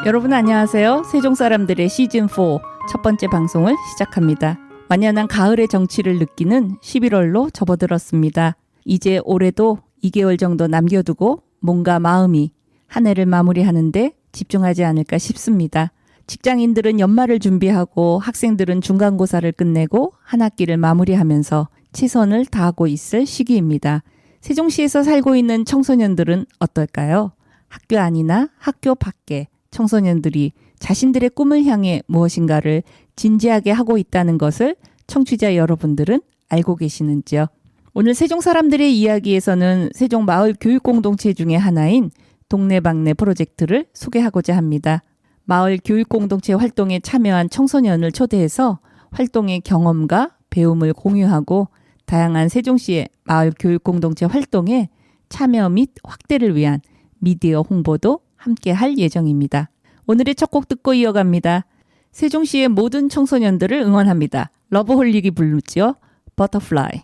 여러분 안녕하세요. 세종사람들의 시즌4 첫 번째 방송을 시작합니다. 완연한 가을의 정취를 느끼는 11월로 접어들었습니다. 이제 올해도 2개월 정도 남겨두고 뭔가 마음이 한 해를 마무리하는데 집중하지 않을까 싶습니다. 직장인들은 연말을 준비하고 학생들은 중간고사를 끝내고 한 학기를 마무리하면서 최선을 다하고 있을 시기입니다. 세종시에서 살고 있는 청소년들은 어떨까요? 학교 안이나 학교 밖에 청소년들이 자신들의 꿈을 향해 무엇인가를 진지하게 하고 있다는 것을 청취자 여러분들은 알고 계시는지요? 오늘 세종 사람들의 이야기에서는 세종 마을 교육 공동체 중에 하나인 동네방네 프로젝트를 소개하고자 합니다. 마을 교육 공동체 활동에 참여한 청소년을 초대해서 활동의 경험과 배움을 공유하고 다양한 세종시의 마을 교육 공동체 활동에 참여 및 확대를 위한 미디어 홍보도 함께 할 예정입니다. 오늘의 첫 곡 듣고 이어갑니다. 세종시의 모든 청소년들을 응원합니다. 러브홀릭이 부르지요. 버터플라이.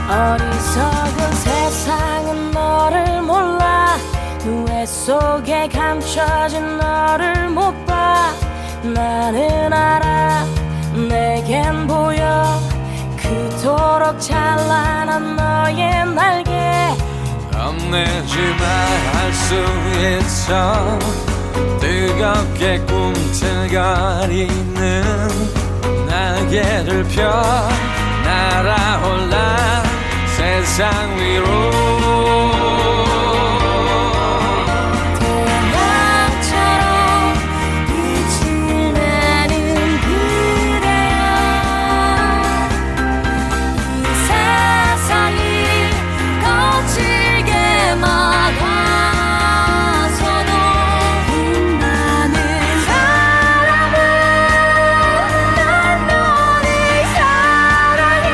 어리석은 세상은 너를 몰라 누에 속에 감춰진 너를 못 봐. 나는 알아 내겐 보여 그토록 찬란한 너의 날개. 겁내지 말할 수 있어 뜨겁게 꿈틀거리는 날개를 펴 날아올라 세상 위로. 태양처럼 빛을 내는 그대여 이 세상이 거칠게 막아서도 빛나는 사람은 난 너를 사랑해.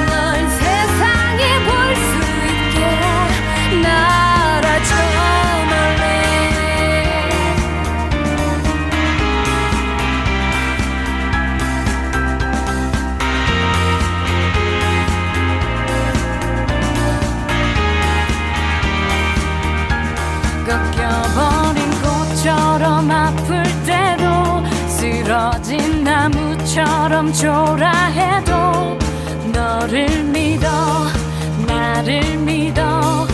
널 세상에 볼 수 있게 날아줘 멀리. 꺾여버린 꽃처럼 아플 때도 쓰러진 나무처럼 초라해도 너를 믿어 나를 믿어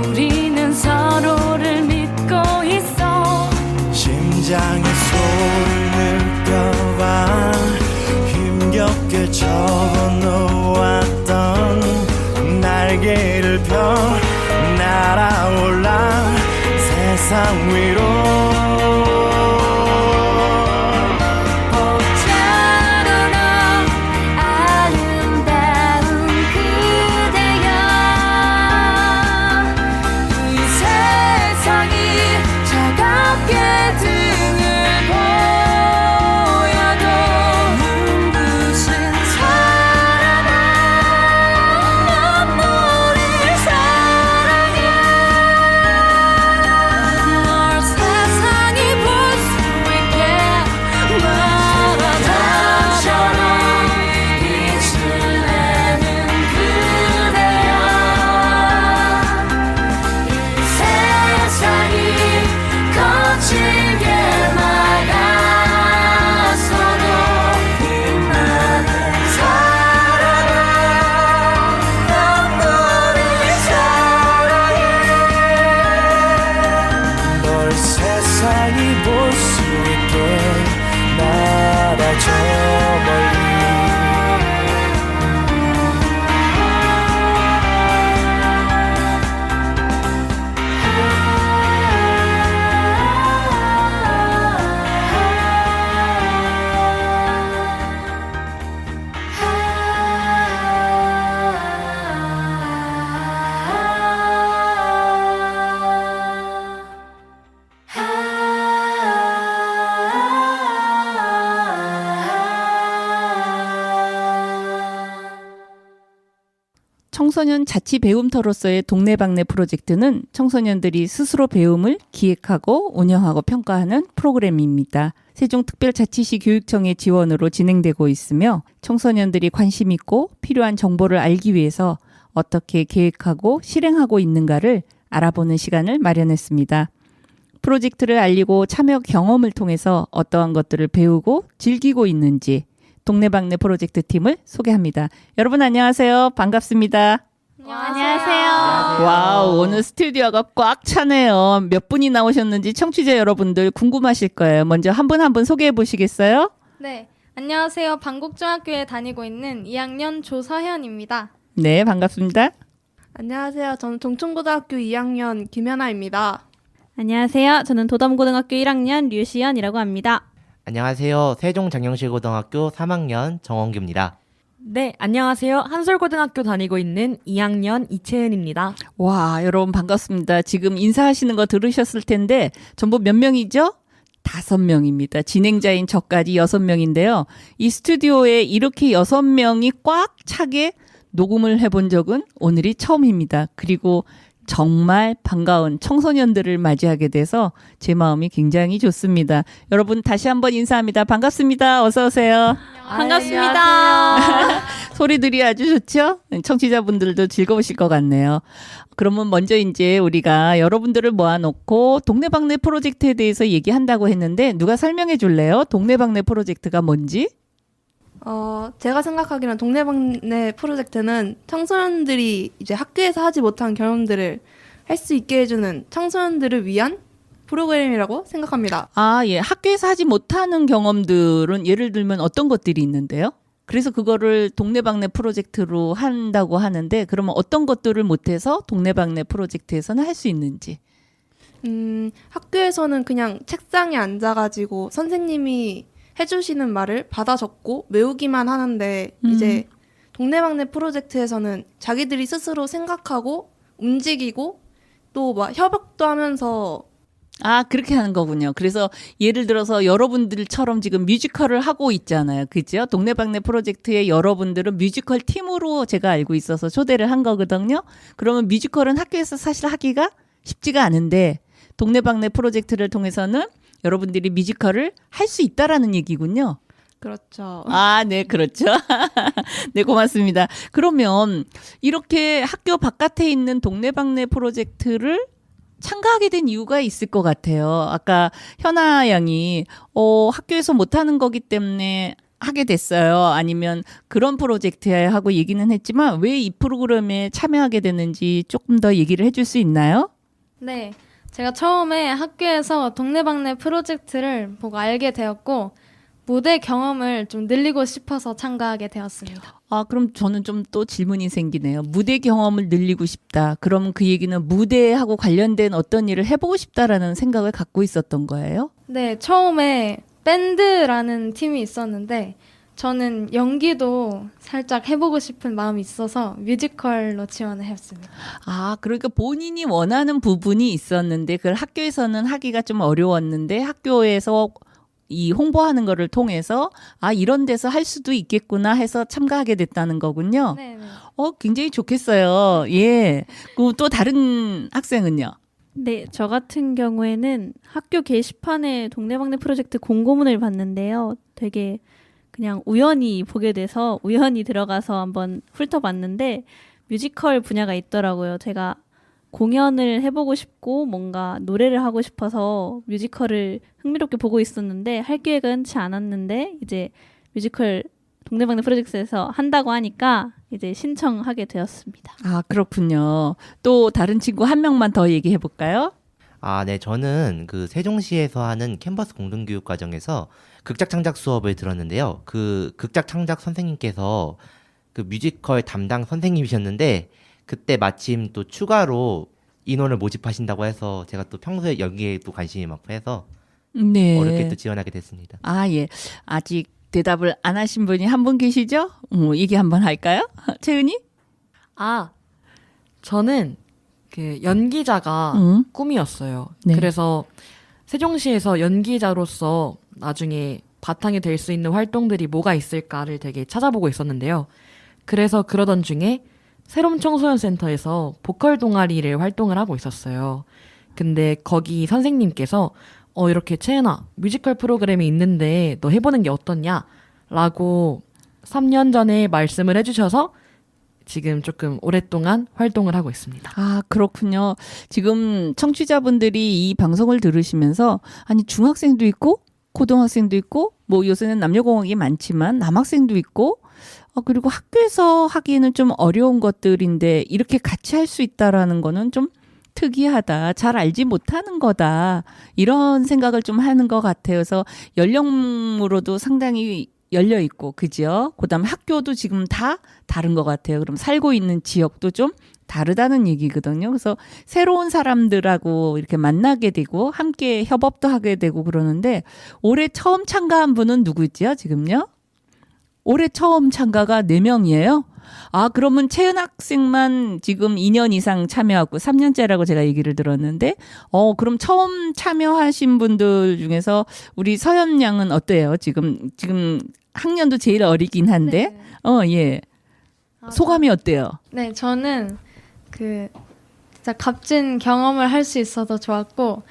우리는 서로를 믿고 있어. 심장의 소리를 느껴봐 힘겹게 접어놓았던 날개를 펴 날아올라 세상 위로. 봄처럼 아름다운 그대여 이 세상이 차갑게 등을 보여도 눈부신 사랑아 난 너를 사랑해. 널 세상이 볼 수 있게 말아줘처럼 빛을 내는 그대여 이 세상이 거칠게 막아서도 빛나는 사랑아 난 너를 사랑해. 널 세상이 볼 수 있게 날아줘 멀리. 청소년 자치 배움터로서의 동네방네 프로젝트는 청소년들이 스스로 배움을 기획하고 운영하고 평가하는 프로그램입니다. 세종특별자치시 교육청의 지원으로 진행되고 있으며 청소년들이 관심 있고 필요한 정보를 알기 위해서 어떻게 계획하고 실행하고 있는가를 알아보는 시간을 마련했습니다. 프로젝트를 알리고 참여 경험을 통해서 어떠한 것들을 배우고 즐기고 있는지 동네방네 프로젝트 팀을 소개합니다. 여러분 안녕하세요. 반갑습니다. 안녕하세요. 와우, 오늘 스튜디오가 꽉 차네요. 몇 분이 나오셨는지 청취자 여러분들 궁금하실 거예요. 먼저 한 분 한 분 소개해 보시겠어요? 네, 안녕하세요. 방곡중학교에 다니고 있는 2학년 조서현입니다. 네, 반갑습니다. 안녕하세요. 저는 동천고등학교 2학년 김연아입니다. 안녕하세요. 저는 도담고등학교 1학년 류시연이라고 합니다. 안녕하세요. 세종장영실고등학교 3학년 정원규입니다. 네, 안녕하세요. 한솔고등학교 다니고 있는 2학년 이채은입니다. 와, 여러분 반갑습니다. 지금 인사하시는 거 들으셨을 텐데 전부 몇 명이죠? 5명입니다. 진행자인 저까지 6명인데요. 이 스튜디오에 이렇게 6명이 꽉 차게 녹음을 해본 적은 오늘이 처음입니다. 그리고 정말 반가운 청소년들을 맞이하게 돼서 제 마음이 굉장히 좋습니다. 여러분 다시 한번 인사합니다. 반갑습니다. 어서 오세요. 반갑습니다. 소리들이 아주 좋죠? 청취자분들도 즐거우실 것 같네요. 그러면 먼저 이제 우리가 여러분들을 모아놓고 동네방네 프로젝트에 대해서 얘기한다고 했는데 누가 설명해 줄래요? 동네방네 프로젝트가 뭔지? 제가 생각하기로는 동네방네 프로젝트는 청소년들이 이제 학교에서 하지 못한 경험들을 할 수 있게 해주는 청소년들을 위한 프로그램이라고 생각합니다. 아, 예. 학교에서 하지 못하는 경험들은 예를 들면 어떤 것들이 있는데요? 그래서 그거를 동네방네 프로젝트로 한다고 하는데 그러면 어떤 것들을 못해서 동네방네 프로젝트에서는 할 수 있는지? 학교에서는 그냥 책상에 앉아가지고 선생님이 해주시는 말을 받아 적고 외우기만 하는데 이제 동네방네 프로젝트에서는 자기들이 스스로 생각하고 움직이고 또 막 협업도 하면서 아, 그렇게 하는 거군요. 그래서 예를 들어서 여러분들처럼 지금 뮤지컬을 하고 있잖아요. 그죠? 동네방네 프로젝트의 여러분들은 뮤지컬 팀으로 제가 알고 있어서 초대를 한 거거든요. 그러면 뮤지컬은 학교에서 사실 하기가 쉽지가 않은데 동네방네 프로젝트를 통해서는 여러분들이 뮤지컬을 할 수 있다라는 얘기군요. 그렇죠. 아, 네, 그렇죠. 네, 고맙습니다. 그러면 이렇게 학교 바깥에 있는 동네방네 프로젝트를 참가하게 된 이유가 있을 것 같아요. 아까 현아 양이 학교에서 못하는 거기 때문에 하게 됐어요. 아니면 그런 프로젝트야 하고 얘기는 했지만 왜 이 프로그램에 참여하게 됐는지 조금 더 얘기를 해줄 수 있나요? 네, 제가 처음에 학교에서 동네방네 프로젝트를 보고 알게 되었고 무대 경험을 좀 늘리고 싶어서 참가하게 되었습니다. 아, 그럼 저는 좀 또 질문이 생기네요. 무대 경험을 늘리고 싶다. 그럼 그 얘기는 무대하고 관련된 어떤 일을 해보고 싶다라는 생각을 갖고 있었던 거예요? 네, 처음에 밴드라는 팀이 있었는데 저는 연기도 살짝 해보고 싶은 마음이 있어서 뮤지컬로 지원을 했습니다. 아, 그러니까 본인이 원하는 부분이 있었는데 그걸 학교에서는 하기가 좀 어려웠는데 학교에서 이 홍보하는 거를 통해서 아, 이런 데서 할 수도 있겠구나 해서 참가하게 됐다는 거군요. 네, 네. 굉장히 좋겠어요. 예. 그리고 또 다른 학생은요? 네, 저 같은 경우에는 학교 게시판에 동네방네 프로젝트 공고문을 봤는데요. 되게 그냥 우연히 보게 돼서 우연히 들어가서 한번 훑어봤는데 뮤지컬 분야가 있더라고요. 제가 공연을 해보고 싶고 뭔가 노래를 하고 싶어서 뮤지컬을 흥미롭게 보고 있었는데 할 계획은 치 않았는데 이제 뮤지컬 동네방네 프로젝트에서 한다고 하니까 이제 신청하게 되었습니다. 아, 그렇군요. 또 다른 친구 한 명만 더 얘기해 볼까요? 아, 네. 저는 그 세종시에서 하는 캔버스 공동교육 과정에서 극작 창작 수업을 들었는데요. 그 극작 창작 선생님께서 그 뮤지컬 담당 선생님이셨는데 그때 마침 또 추가로 인원을 모집하신다고 해서 제가 또 평소에 연기에도 관심이 많고 해서 네. 어렵게 또 지원하게 됐습니다. 아, 예. 아직 대답을 안 하신 분이 한 분 계시죠? 얘기 한번 할까요? 채은이? 아, 저는 그 연기자가 꿈이었어요. 네. 그래서 세종시에서 연기자로서 나중에 바탕이 될 수 있는 활동들이 뭐가 있을까를 되게 찾아보고 있었는데요. 그래서 그러던 중에 새로운 청소년 센터에서 보컬 동아리를 활동을 하고 있었어요. 근데 거기 선생님께서 이렇게 채은아 뮤지컬 프로그램이 있는데 너 해보는 게 어떻냐? 라고 3년 전에 말씀을 해주셔서 지금 조금 오랫동안 활동을 하고 있습니다. 아, 그렇군요. 지금 청취자분들이 이 방송을 들으시면서 아니 중학생도 있고 고등학생도 있고 뭐 요새는 남녀공학이 많지만 남학생도 있고 그리고 학교에서 하기에는 좀 어려운 것들인데 이렇게 같이 할 수 있다라는 거는 좀 특이하다. 잘 알지 못하는 거다. 이런 생각을 좀 하는 것 같아요. 그래서 연령으로도 상당히 열려 있고, 그죠? 그다음 학교도 지금 다 다른 것 같아요. 그럼 살고 있는 지역도 좀 다르다는 얘기거든요. 그래서 새로운 사람들하고 이렇게 만나게 되고 함께 협업도 하게 되고 그러는데 올해 처음 참가한 분은 누구죠? 지금요? 올해 처음 참가가 4명이에요. 아, 그러면 채은 학생만 지금 2년 이상 참여하고 3년째라고 제가 얘기를 들었는데, 그럼 처음 참여하신 분들 중에서 우리 서연 양은 어때요? 지금 학년도 제일 어리긴 한데, 예. 소감이 어때요? 네, 저는 진짜 값진 경험을 할 수 있어서 좋았고,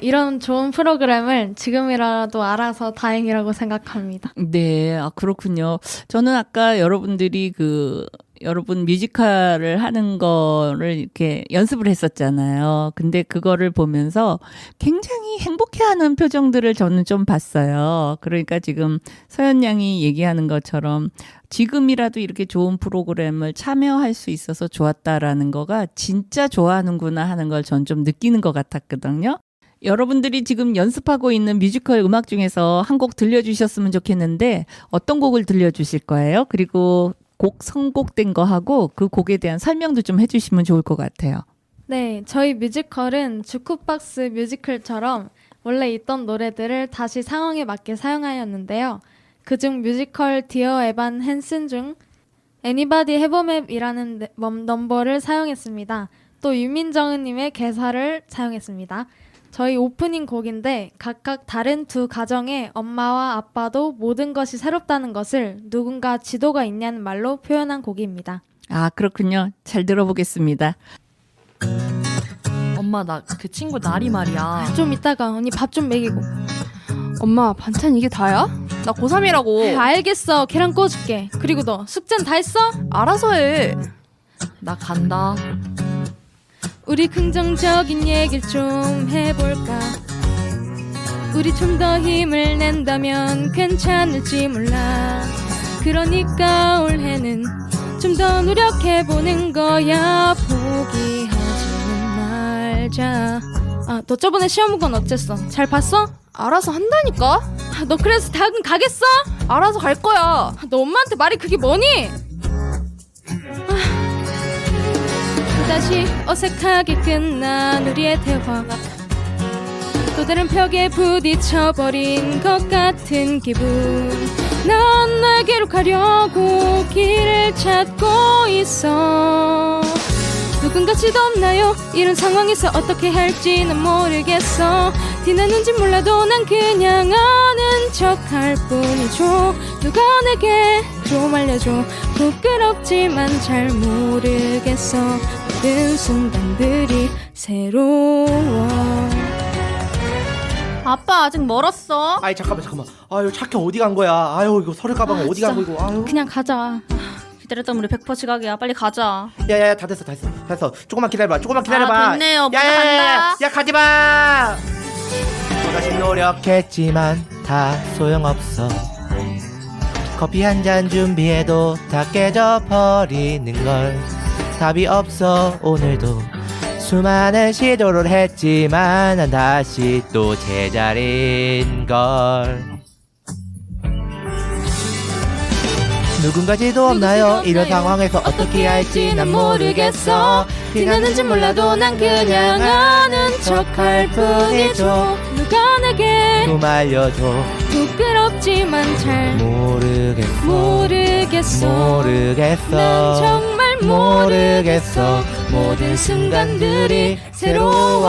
이런 좋은 프로그램을 지금이라도 알아서 다행이라고 생각합니다. 네, 그렇군요. 저는 아까 여러분들이 여러분 뮤지컬을 하는 거를 이렇게 연습을 했었잖아요. 근데 그거를 보면서 굉장히 행복해하는 표정들을 저는 좀 봤어요. 그러니까 지금 서연 양이 얘기하는 것처럼 지금이라도 이렇게 좋은 프로그램을 참여할 수 있어서 좋았다라는 거가 진짜 좋아하는구나 하는 걸 전 좀 느끼는 것 같았거든요. 여러분들이 지금 연습하고 있는 뮤지컬 음악 중에서 한 곡 들려주셨으면 좋겠는데 어떤 곡을 들려주실 거예요? 그리고 곡 선곡된 거 하고 그 곡에 대한 설명도 좀 해주시면 좋을 것 같아요. 네, 저희 뮤지컬은 주크박스 뮤지컬처럼 원래 있던 노래들을 다시 상황에 맞게 사용하였는데요. 그중 뮤지컬 디어 에반 헨슨 중 Anybody Have a Map이라는 넘버를 사용했습니다. 또 유민정은님의 개사를 사용했습니다. 저희 오프닝 곡인데 각각 다른 두 가정의 엄마와 아빠도 모든 것이 새롭다는 것을 누군가 지도가 있냐는 말로 표현한 곡입니다. 아, 그렇군요. 잘 들어보겠습니다. 엄마 나 그 친구 나리 말이야. 좀 이따가 언니 밥 좀 먹이고. 엄마, 반찬 이게 다야? 나 고3이라고. 알겠어. 계란 구워줄게. 그리고 너 숙제는 다 했어? 알아서 해. 나 간다. 우리 긍정적인 얘기를 좀 해볼까. 우리 좀 더 힘을 낸다면 괜찮을지 몰라. 그러니까 올해는 좀 더 노력해보는 거야. 포기하지는 말자. 너 저번에 시험 본 건 어쨌어? 잘 봤어? 알아서 한다니까? 너 그래서 대학은 가겠어? 알아서 갈 거야. 너 엄마한테 말이 그게 뭐니? 다시 어색하게 끝난 우리의 대화가 또 다른 벽에 부딪혀버린 것 같은 기분. 난 날개로 가려고 길을 찾고 있어. 누군가 지도 없나요? 이런 상황에서 어떻게 할지는 모르겠어. 티나는지 몰라도 난 그냥 아는 척할 뿐이죠. 누가 내게 좀 알려줘. 부끄럽지만 잘 모르겠어. 모든 순간들이 새로워. 아빠 아직 멀었어? 아이 잠깐만. 아유 차키 어디 간 거야? 아유 이거 서류 가방 어디 간 거고? 아유. 그냥 가자. 기다렸던 우리 100% 지각이야. 빨리 가자. 야야야 다 됐어. 조금만 기다려봐. 됐네요. 먼저 간다. 야 가지마. 또다시 노력했지만 다 소용없어. 커피 한 잔 준비해도 다 깨져버리는 걸. 답이 없어 오늘도. 수많은 시도를 했지만 난 다시 또 제자리인 걸. 누군가 지도 없나요? 이런 상황에서 어떻게 할지 난 모르겠어. 티나는지 몰라도 난 그냥 아는 척할 뿐이죠. 누가 내게 좀 알려줘. 부끄럽지만 잘 모르겠어. 난 정말 모르겠어. 모든 순간들이 새로워.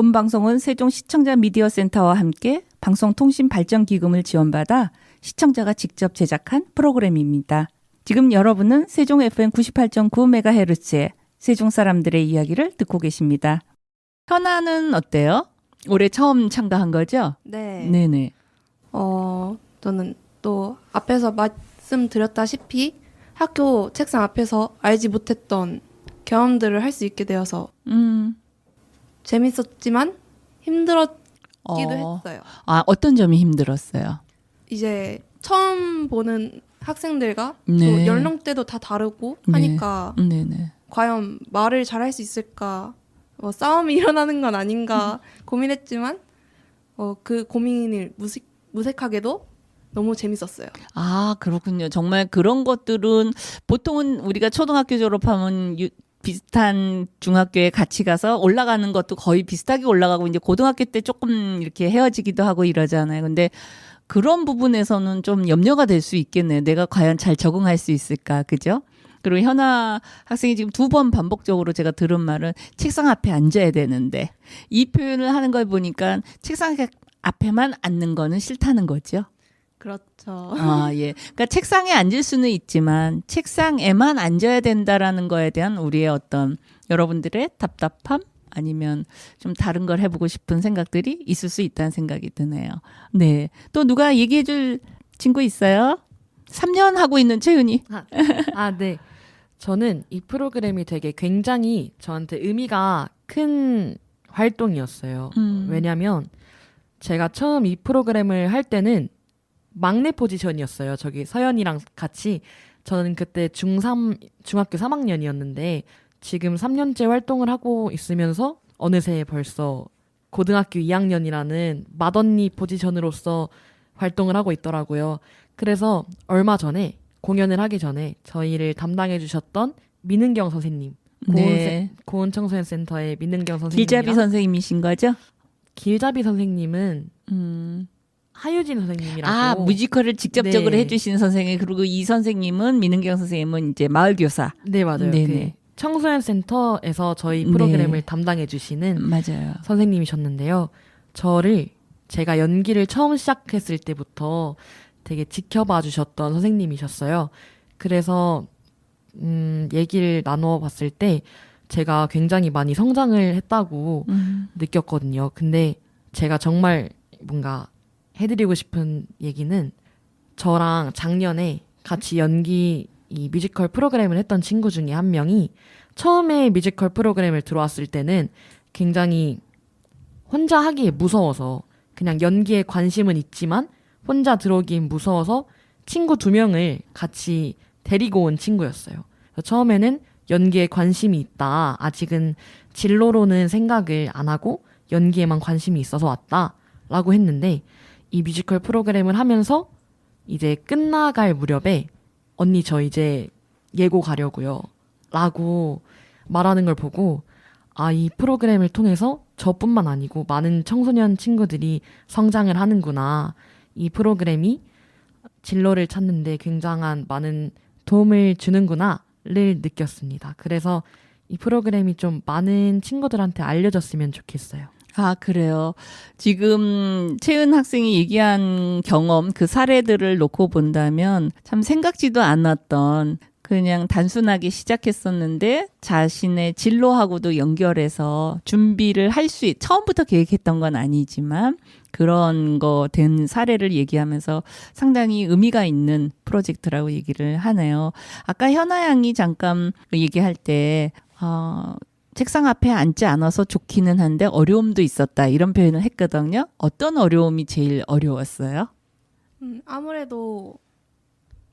본 방송은 세종 시청자 미디어 센터와 함께 방송통신발전기금을 지원받아 시청자가 직접 제작한 프로그램입니다. 지금 여러분은 세종 FM 98.9MHz의 세종 사람들의 이야기를 듣고 계십니다. 현아는 어때요? 올해 처음 참가한 거죠? 네. 네네. 저는 또 앞에서 말씀드렸다시피 학교 책상 앞에서 알지 못했던 경험들을 할 수 있게 되어서 재밌었지만 힘들었기도 했어요. 아, 어떤 점이 힘들었어요? 이제 처음 보는 학생들과 또 네. 연령대도 다 다르고 네. 하니까 네네. 과연 말을 잘할 수 있을까, 싸움이 일어나는 건 아닌가 고민했지만 그 고민을 무색하게도 너무 재밌었어요. 아, 그렇군요. 정말 그런 것들은 보통은 우리가 초등학교 졸업하면 비슷한 중학교에 같이 가서 올라가는 것도 거의 비슷하게 올라가고 이제 고등학교 때 조금 이렇게 헤어지기도 하고 이러잖아요. 근데 그런 부분에서는 좀 염려가 될 수 있겠네요. 내가 과연 잘 적응할 수 있을까, 그죠? 그리고 현아 학생이 지금 2번 반복적으로 제가 들은 말은 책상 앞에 앉아야 되는데 이 표현을 하는 걸 보니까 책상 앞에만 앉는 거는 싫다는 거죠. 그렇죠. 아, 예. 그러니까 책상에 앉을 수는 있지만 책상에만 앉아야 된다라는 거에 대한 우리의 어떤 여러분들의 답답함 아니면 좀 다른 걸 해보고 싶은 생각들이 있을 수 있다는 생각이 드네요. 네. 또 누가 얘기해 줄 친구 있어요? 3년 하고 있는 채은이. 네. 저는 이 프로그램이 되게 굉장히 저한테 의미가 큰 활동이었어요. 왜냐면 제가 처음 이 프로그램을 할 때는 막내 포지션이었어요. 저기 서연이랑 같이. 저는 그때 중학교 3학년이었는데 지금 3년째 활동을 하고 있으면서 어느새 벌써 고등학교 2학년이라는 맏언니 포지션으로서 활동을 하고 있더라고요. 그래서 얼마 전에 공연을 하기 전에 저희를 담당해 주셨던 민은경 선생님, 네. 고은청소년센터의 민은경 선생님, 길잡이 선생님이신 거죠? 길잡이 선생님은 하유진 선생님이라고. 아, 뮤지컬을 직접적으로 네. 해주신 선생님. 그리고 이 선생님은 민은경 선생님은 이제 마을교사. 네, 맞아요. 네네. 그 청소년센터에서 저희 네. 프로그램을 담당해 주시는 맞아요. 선생님이셨는데요. 저를 제가 연기를 처음 시작했을 때부터 되게 지켜봐 주셨던 선생님이셨어요. 그래서 얘기를 나눠 봤을 때 제가 굉장히 많이 성장을 했다고 느꼈거든요. 근데 제가 정말 뭔가 해드리고 싶은 얘기는 저랑 작년에 같이 이 뮤지컬 프로그램을 했던 친구 중에 한 명이 처음에 뮤지컬 프로그램을 들어왔을 때는 굉장히 혼자 하기에 무서워서 그냥 연기에 관심은 있지만 혼자 들어오긴 무서워서 친구 2명을 같이 데리고 온 친구였어요. 처음에는 연기에 관심이 있다. 아직은 진로로는 생각을 안 하고 연기에만 관심이 있어서 왔다. 라고 했는데 이 뮤지컬 프로그램을 하면서 이제 끝나갈 무렵에 언니 저 이제 예고 가려고요. 라고 말하는 걸 보고 이 프로그램을 통해서 저뿐만 아니고 많은 청소년 친구들이 성장을 하는구나. 이 프로그램이 진로를 찾는데 굉장한 많은 도움을 주는구나를 느꼈습니다. 그래서 이 프로그램이 좀 많은 친구들한테 알려졌으면 좋겠어요. 아, 그래요. 지금 채은 학생이 얘기한 경험, 그 사례들을 놓고 본다면 참 생각지도 않았던 그냥 단순하게 시작했었는데 자신의 진로하고도 연결해서 준비를 처음부터 계획했던 건 아니지만 그런 거 된 사례를 얘기하면서 상당히 의미가 있는 프로젝트라고 얘기를 하네요. 아까 현아 양이 잠깐 얘기할 때, 책상 앞에 앉지 않아서 좋기는 한데 어려움도 있었다 이런 표현을 했거든요. 어떤 어려움이 제일 어려웠어요? 아무래도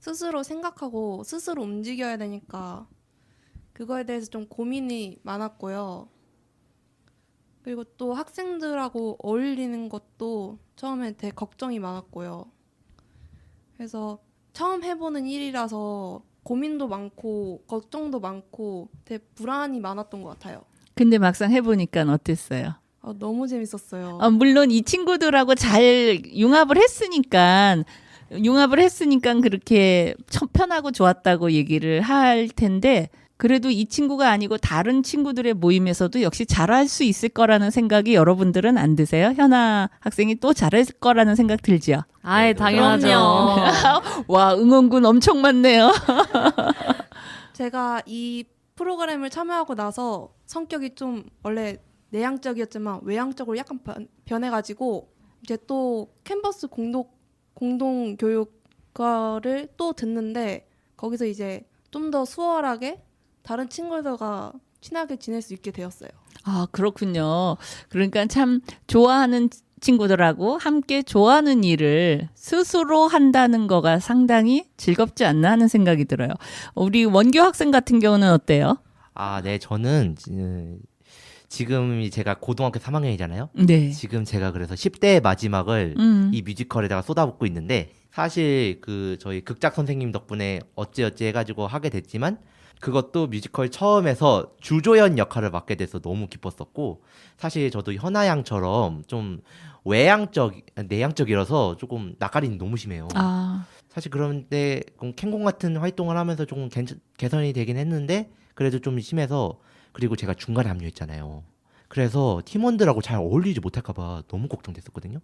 스스로 생각하고 스스로 움직여야 되니까 그거에 대해서 좀 고민이 많았고요. 그리고 또 학생들하고 어울리는 것도 처음에 되게 걱정이 많았고요. 그래서 처음 해보는 일이라서 고민도 많고 걱정도 많고 되게 불안이 많았던 것 같아요. 근데 막상 해보니까 어땠어요? 너무 재밌었어요. 물론 이 친구들하고 잘 융합을 했으니까 그렇게 편하고 좋았다고 얘기를 할 텐데 그래도 이 친구가 아니고 다른 친구들의 모임에서도 역시 잘할 수 있을 거라는 생각이 여러분들은 안 드세요? 현아 학생이 또 잘할 거라는 생각 들지요? 아예 당연하죠. 와, 응원군 엄청 많네요. 제가 이 프로그램을 참여하고 나서 성격이 좀 원래 내향적이었지만 외향적으로 약간 변해가지고 이제 또 캔버스 공동 교육과를 또 듣는데 거기서 이제 좀 더 수월하게 다른 친구들과 친하게 지낼 수 있게 되었어요. 아, 그렇군요. 그러니까 참 좋아하는 친구들하고 함께 좋아하는 일을 스스로 한다는 거가 상당히 즐겁지 않나 하는 생각이 들어요. 우리 원교 학생 같은 경우는 어때요? 아, 네, 저는 지금 제가 고등학교 3학년이잖아요. 네. 지금 제가 그래서 10대의 마지막을 이 뮤지컬에다가 쏟아붓고 있는데 사실 그 저희 극작 선생님 덕분에 어찌어찌 해가지고 하게 됐지만 그것도 뮤지컬 처음에서 주조연 역할을 맡게 돼서 너무 기뻤었고 사실 저도 현아 양처럼 좀 내향적이라서 조금 낯가림이 너무 심해요. 아, 사실 그런데 캔공 같은 활동을 하면서 조금 개선이 되긴 했는데 그래도 좀 심해서 그리고 제가 중간에 합류했잖아요. 그래서 팀원들하고 잘 어울리지 못할까봐 너무 걱정됐었거든요.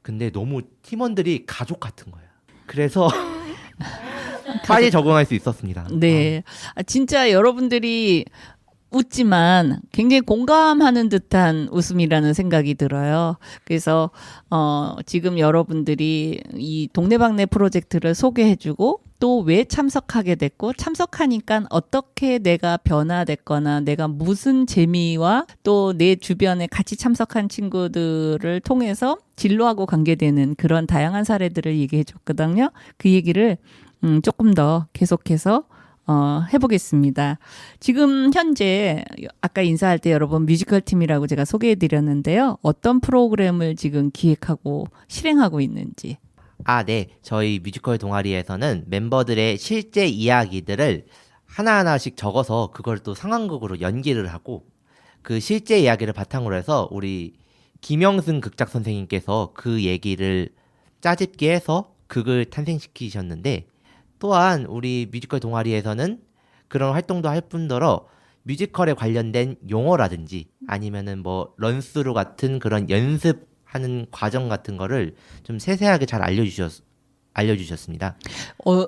근데 너무 팀원들이 가족 같은 거예요. 그래서 빨리 적응할 수 있었습니다. 네. 아, 진짜 여러분들이 웃지만 굉장히 공감하는 듯한 웃음이라는 생각이 들어요. 그래서 지금 여러분들이 이 동네방네 프로젝트를 소개해주고 또 왜 참석하게 됐고 참석하니까 어떻게 내가 변화됐거나 내가 무슨 재미와 또 내 주변에 같이 참석한 친구들을 통해서 진로하고 관계되는 그런 다양한 사례들을 얘기해 줬거든요. 그 얘기를 조금 더 계속해서 해보겠습니다. 지금 현재 아까 인사할 때 여러분 뮤지컬 팀이라고 제가 소개해드렸는데요. 어떤 프로그램을 지금 기획하고 실행하고 있는지. 아, 네. 저희 뮤지컬 동아리에서는 멤버들의 실제 이야기들을 하나하나씩 적어서 그걸 또 상황극으로 연기를 하고 그 실제 이야기를 바탕으로 해서 우리 김영승 극작 선생님께서 그 얘기를 짜집기 해서 극을 탄생시키셨는데 또한 우리 뮤지컬 동아리에서는 그런 활동도 할 뿐더러 뮤지컬에 관련된 용어라든지 아니면은 뭐 런스루 같은 그런 연습하는 과정 같은 거를 좀 세세하게 잘 알려주셨습니다.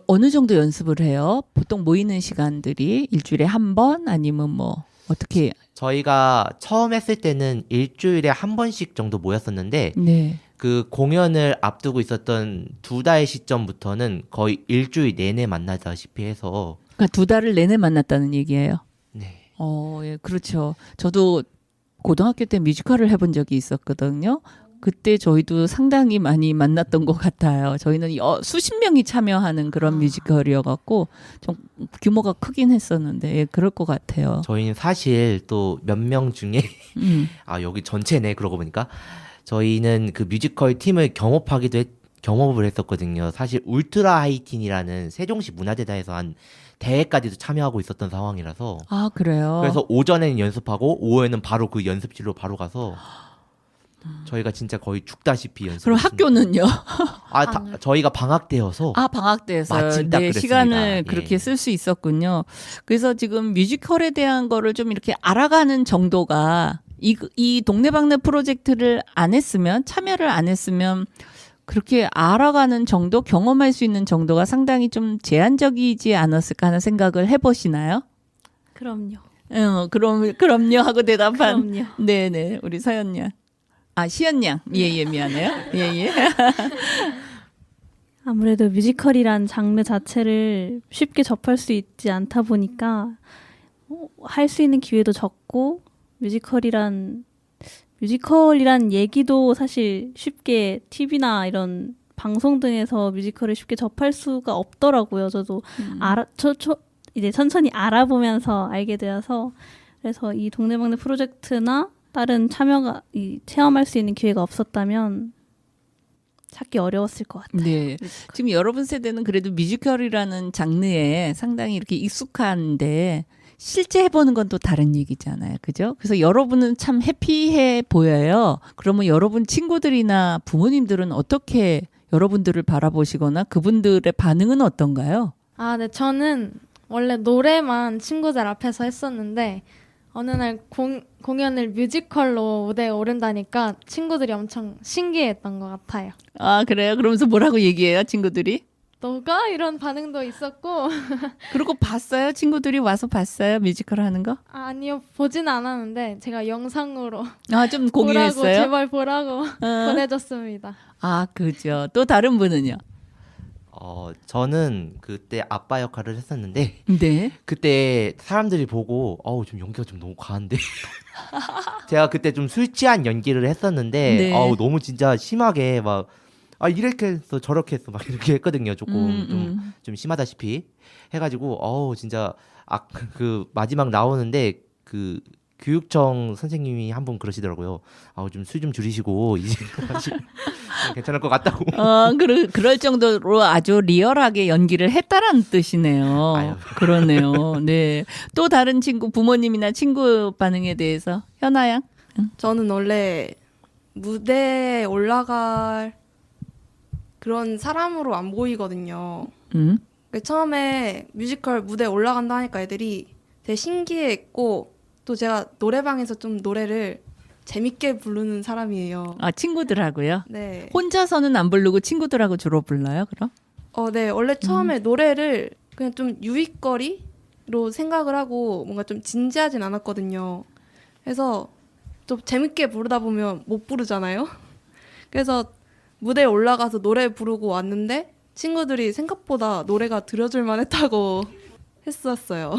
어느 정도 연습을 해요? 보통 모이는 시간들이 일주일에 한 번 아니면 뭐 어떻게? 저희가 처음 했을 때는 일주일에 한 번씩 정도 모였었는데 네. 그 공연을 앞두고 있었던 2달 시점부터는 거의 일주일 내내 만나다시피 해서 그러니까 2달을 내내 만났다는 얘기예요. 네. 예, 그렇죠. 저도 고등학교 때 뮤지컬을 해본 적이 있었거든요. 그때 저희도 상당히 많이 만났던 것 같아요. 저희는 수십 명이 참여하는 그런 뮤지컬이어갖고 좀 규모가 크긴 했었는데, 예, 그럴 것 같아요. 저희는 사실 또 몇 명 중에 아 여기 전체네 그러고 보니까 저희는 그 뮤지컬 팀을 경험을 했었거든요. 사실 울트라 하이틴이라는 세종시 문화재단에서 한 대회까지도 참여하고 있었던 상황이라서 아, 그래요? 그래서 오전에는 연습하고 오후에는 바로 그 연습실로 바로 가서 저희가 진짜 거의 죽다시피 연습. 그럼 학교는요? 저희가 방학 때여서 방학 때에서 마침 딱 그랬습니다. 시간을 예. 그렇게 쓸 수 있었군요. 그래서 지금 뮤지컬에 대한 거를 좀 이렇게 알아가는 정도가 이 동네방네 프로젝트를 안 했으면 참여를 안 했으면 그렇게 알아가는 정도, 경험할 수 있는 정도가 상당히 좀 제한적이지 않았을까 하는 생각을 해보시나요? 그럼요. 그럼요 하고 대답한. 그럼요. 네네, 우리 서연 양. 시연 양. 예, 미안해요. 예. 아무래도 뮤지컬이란 장르 자체를 쉽게 접할 수 있지 않다 보니까 할 수 있는 기회도 적고 뮤지컬이란 얘기도 사실 쉽게 TV나 이런 방송 등에서 뮤지컬을 쉽게 접할 수가 없더라고요. 저도 이제 천천히 알아보면서 알게 되어서 그래서 이 동네방네 프로젝트나 다른 체험할 수 있는 기회가 없었다면 찾기 어려웠을 것 같아요. 네. 지금 여러분 세대는 그래도 뮤지컬이라는 장르에 상당히 이렇게 익숙한데 실제 해보는 건 또 다른 얘기잖아요. 그죠? 그래서 여러분은 참 해피해 보여요. 그러면 여러분 친구들이나 부모님들은 어떻게 여러분들을 바라보시거나 그분들의 반응은 어떤가요? 네. 저는 원래 노래만 친구들 앞에서 했었는데 어느 날 공연을 뮤지컬로 무대에 오른다니까 친구들이 엄청 신기했던 것 같아요. 아, 그래요? 그러면서 뭐라고 얘기해요, 친구들이? 너가? 이런 반응도 있었고 그리고 봤어요? 친구들이 와서 봤어요? 뮤지컬 하는 거? 아니요, 보진 않았는데 제가 영상으로 아, 좀 보라고, 공유했어요? 제발 보라고 보내줬습니다. 아, 그죠. 또 다른 분은요? 저는 그때 아빠 역할을 했었는데 네. 그때 사람들이 보고 좀 연기가 좀 너무 과한데 제가 그때 좀 술 취한 연기를 했었는데 네. 너무 진짜 심하게 막 이렇게 했어 저렇게 했어 막 이렇게 했거든요. 조금 좀 심하다시피 해가지고 진짜 그 마지막 나오는데 그 교육청 선생님이 한 분 그러시더라고요. 좀 술 좀 줄이시고 이제 괜찮을 것 같다고. 그럴 정도로 아주 리얼하게 연기를 했다라는 뜻이네요. 아유. 그러네요. 네. 또 다른 친구, 부모님이나 친구 반응에 대해서 현아 양? 저는 원래 무대에 올라갈 그런 사람으로 안 보이거든요. 처음에 뮤지컬 무대에 올라간다 하니까 애들이 되게 신기해했고 또 제가 노래방에서 좀 노래를 재밌게 부르는 사람이에요. 아, 친구들하고요? 네. 혼자서는 안 부르고 친구들하고 주로 불러요, 그럼? 네. 원래 처음에 노래를 그냥 좀 유익거리로 생각을 하고 뭔가 좀 진지하진 않았거든요. 그래서 좀 재밌게 부르다 보면 못 부르잖아요. 그래서 무대에 올라가서 노래 부르고 왔는데 친구들이 생각보다 노래가 들려줄 만했다고 했었어요.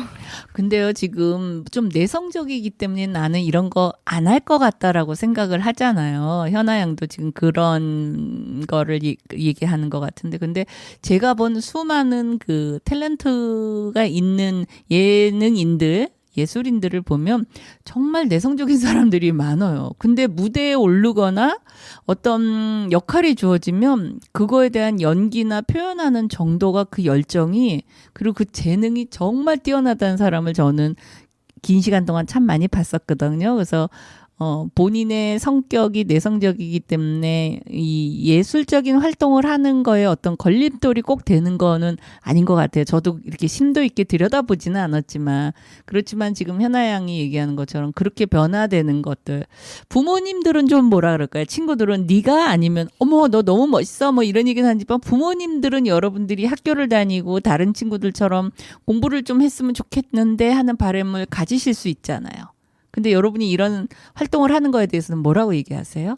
근데요, 지금 좀 내성적이기 때문에 나는 이런 거 안 할 것 같다라고 생각을 하잖아요. 현아 양도 지금 그런 거를 얘기하는 것 같은데. 근데 제가 본 수많은 그 탤런트가 있는 예능인들, 예술인들을 보면 정말 내성적인 사람들이 많아요. 근데 무대에 오르거나 어떤 역할이 주어지면 그거에 대한 연기나 표현하는 정도가 그 열정이 그리고 그 재능이 정말 뛰어나다는 사람을 저는 긴 시간 동안 참 많이 봤었거든요. 그래서 본인의 성격이 내성적이기 때문에 이 예술적인 활동을 하는 거에 어떤 걸림돌이 꼭 되는 거는 아닌 것 같아요. 저도 이렇게 심도 있게 들여다보지는 않았지만 그렇지만 지금 현아 양이 얘기하는 것처럼 그렇게 변화되는 것들 부모님들은 좀 뭐라 그럴까요? 친구들은 네가 아니면 어머 너 너무 멋있어 뭐 이런 얘기는 하지만 부모님들은 여러분들이 학교를 다니고 다른 친구들처럼 공부를 좀 했으면 좋겠는데 하는 바람을 가지실 수 있잖아요. 근데 여러분이 이런 활동을 하는 거에 대해서는 뭐라고 얘기하세요?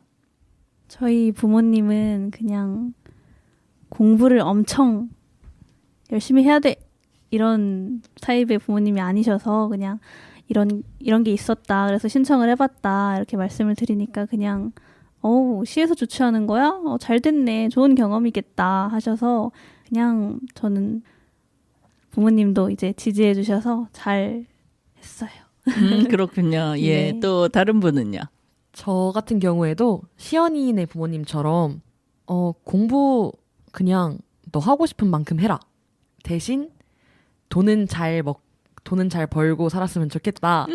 저희 부모님은 그냥 공부를 엄청 열심히 해야 돼 이런 타입의 부모님이 아니셔서 그냥 이런 게 있었다 그래서 신청을 해봤다 이렇게 말씀을 드리니까 그냥 시에서 주최하는 거야? 잘 됐네 좋은 경험이겠다 하셔서 그냥 저는 부모님도 이제 지지해 주셔서 잘 했어요. 그렇군요. 예, 네. 또 다른 분은요? 저 같은 경우에도 시연이네 부모님처럼 공부 그냥 너 하고 싶은 만큼 해라. 대신 돈은 잘 벌고 살았으면 좋겠다.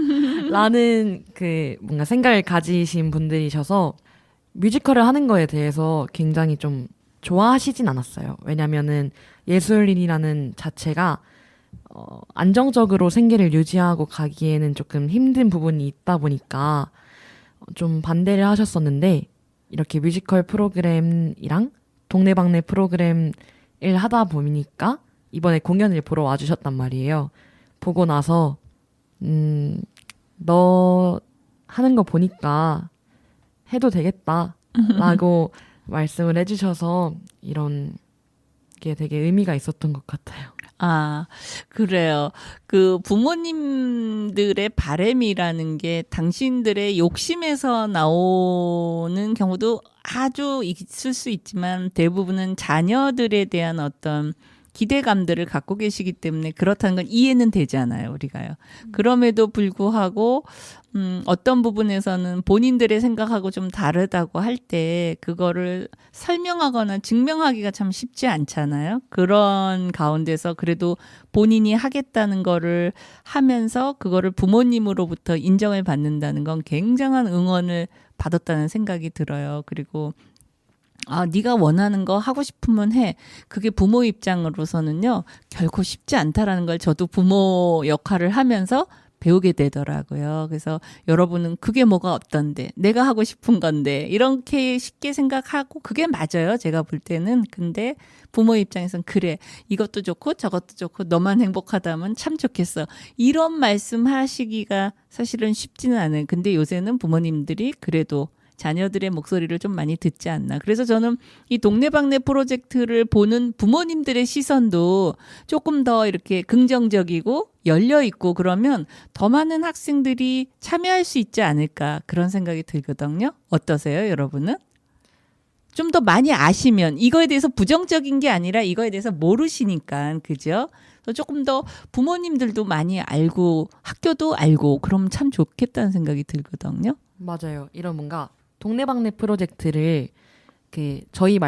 라는 그 뭔가 생각을 가지신 분들이셔서 뮤지컬을 하는 거에 대해서 굉장히 좀 좋아하시진 않았어요. 왜냐면은 예술인이라는 자체가 안정적으로 생계를 유지하고 가기에는 조금 힘든 부분이 있다 보니까 좀 반대를 하셨었는데 이렇게 뮤지컬 프로그램이랑 동네방네 프로그램을 하다 보니까 이번에 공연을 보러 와주셨단 말이에요. 보고 나서 너 하는 거 보니까 해도 되겠다라고 말씀을 해주셔서 이런 게 되게 의미가 있었던 것 같아요. 아, 그래요. 그 부모님들의 바램이라는 게 당신들의 욕심에서 나오는 경우도 아주 있을 수 있지만 대부분은 자녀들에 대한 어떤 기대감들을 갖고 계시기 때문에 그렇다는 건 이해는 되잖아요, 우리가요. 그럼에도 불구하고 어떤 부분에서는 본인들의 생각하고 좀 다르다고 할 때 그거를 설명하거나 증명하기가 참 쉽지 않잖아요. 그런 가운데서 그래도 본인이 하겠다는 거를 하면서 그거를 부모님으로부터 인정을 받는다는 건 굉장한 응원을 받았다는 생각이 들어요. 그리고 네가 원하는 거 하고 싶으면 해. 그게 부모 입장으로서는요, 결코 쉽지 않다라는 걸 저도 부모 역할을 하면서 배우게 되더라고요. 그래서 여러분은 그게 뭐가 어떤데, 내가 하고 싶은 건데, 이렇게 쉽게 생각하고 그게 맞아요. 제가 볼 때는. 근데 부모 입장에선 그래. 이것도 좋고 저것도 좋고 너만 행복하다면 참 좋겠어. 이런 말씀 하시기가 사실은 쉽지는 않아요. 근데 요새는 부모님들이 그래도 자녀들의 목소리를 좀 많이 듣지 않나. 그래서 저는 이 동네방네 프로젝트를 보는 부모님들의 시선도 조금 더 이렇게 긍정적이고 열려 있고 그러면 더 많은 학생들이 참여할 수 있지 않을까 그런 생각이 들거든요. 어떠세요, 여러분은? 좀 더 많이 아시면 이거에 대해서 부정적인 게 아니라 이거에 대해서 모르시니까 그죠? 그래서 조금 더 부모님들도 많이 알고 학교도 알고 그러면 참 좋겠다는 생각이 들거든요. 맞아요. 이런 뭔가 동네방네 프로젝트를 저희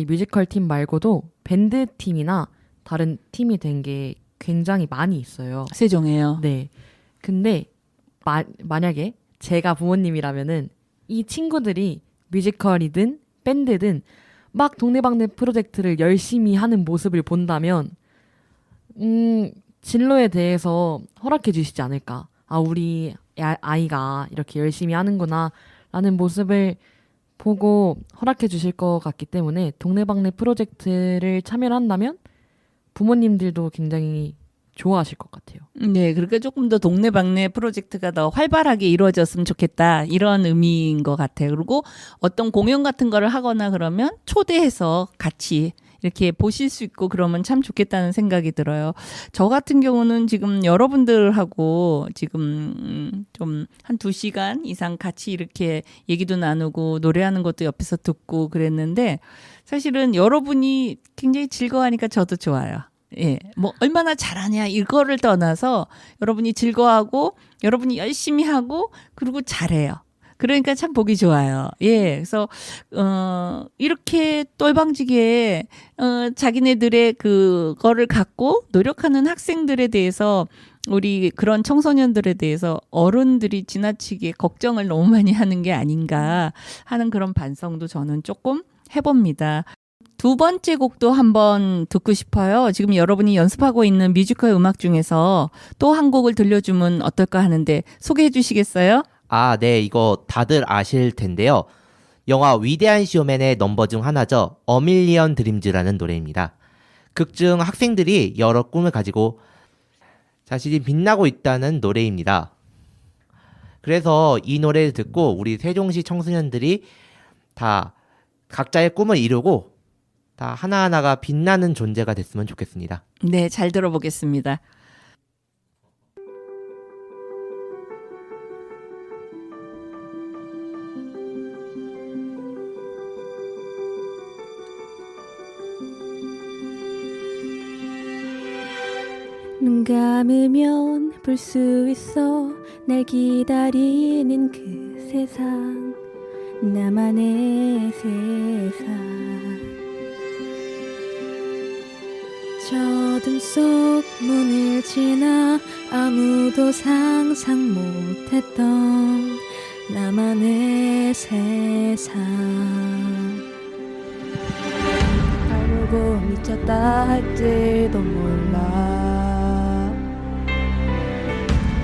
뮤지컬 팀 말고도 밴드 팀이나 다른 팀이 된 게 굉장히 많이 있어요. 세종에요. 네. 근데 만약에 제가 부모님이라면은 이 친구들이 뮤지컬이든 밴드든 막 동네방네 프로젝트를 열심히 하는 모습을 본다면 진로에 대해서 허락해 주시지 않을까. 우리 아이가 이렇게 열심히 하는구나 라는 모습을 보고 허락해 주실 것 같기 때문에 동네방네 프로젝트를 참여를 한다면 부모님들도 굉장히 좋아하실 것 같아요. 네, 그러니까 조금 더 동네방네 프로젝트가 더 활발하게 이루어졌으면 좋겠다 이런 의미인 것 같아요. 그리고 어떤 공연 같은 거를 하거나 그러면 초대해서 같이 이렇게 보실 수 있고 그러면 참 좋겠다는 생각이 들어요. 저 같은 경우는 지금 여러분들하고 지금 좀 한 2시간 이상 같이 이렇게 얘기도 나누고 노래하는 것도 옆에서 듣고 그랬는데 사실은 여러분이 굉장히 즐거워하니까 저도 좋아요. 예, 뭐 얼마나 잘하냐 이거를 떠나서 여러분이 즐거워하고 여러분이 열심히 하고 그리고 잘해요. 그러니까 참 보기 좋아요. 예, 그래서 이렇게 똘방지게 자기네들의 그거를 갖고 노력하는 학생들에 대해서 우리 그런 청소년들에 대해서 어른들이 지나치게 걱정을 너무 많이 하는 게 아닌가 하는 그런 반성도 저는 조금 해봅니다. 2번째 곡도 한번 듣고 싶어요. 지금 여러분이 연습하고 있는 뮤지컬 음악 중에서 또 한 곡을 들려주면 어떨까 하는데 소개해 주시겠어요? 네, 이거 다들 아실 텐데요. 영화 위대한 쇼맨의 넘버 중 하나죠. A Million Dreams라는 노래입니다. 극 중 학생들이 여러 꿈을 가지고 자신이 빛나고 있다는 노래입니다. 그래서 이 노래를 듣고 우리 세종시 청소년들이 다 각자의 꿈을 이루고 다 하나하나가 빛나는 존재가 됐으면 좋겠습니다. 네, 잘 들어보겠습니다. 눈 감으면 볼 수 있어 날 기다리는 그 세상 나만의 세상 저 어둠 속 문을 지나 아무도 상상 못했던 나만의 세상 알고 미쳤다 할지도 몰라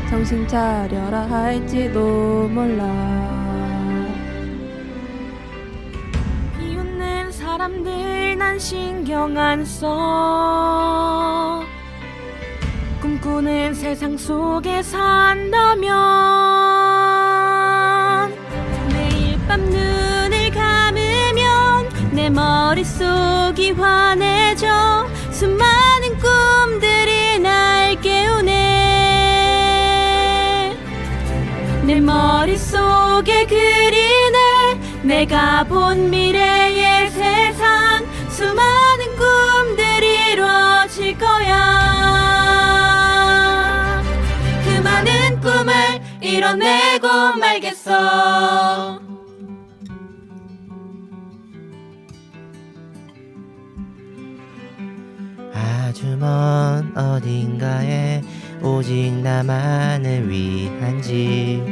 정신 차려라 할지도 몰라 비웃는 사람들 난 신경 안 써 꿈꾸는 세상 속에 산다면 매일 밤 눈을 감으면 내 머릿속이 환해져 수많은 꿈들이 날 깨우네 내 머릿속에 그리네 내가 본 미래의 세상 수많은 꿈들이 이루어질 거야 그 많은 꿈을 이뤄내고 말겠어 아주 먼 어딘가에 오직 나만을 위한 집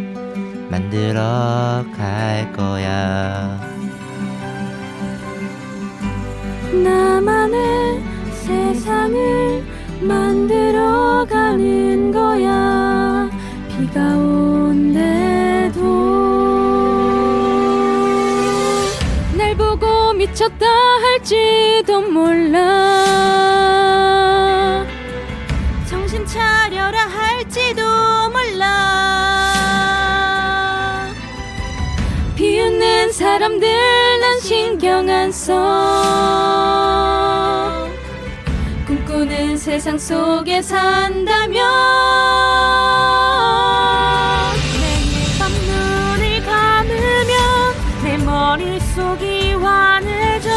만들어 갈 거야 나만의 세상을 만들어가는 거야. 비가 온대도 날 보고 미쳤다 할지도 몰라. 정신 차려라 할지도 몰라. 비웃는 사람들 난 신경 안 써. 꿈꾸는 세상 속에 산다면 매일 밤 눈을 감으면 내 머릿속이 환해져.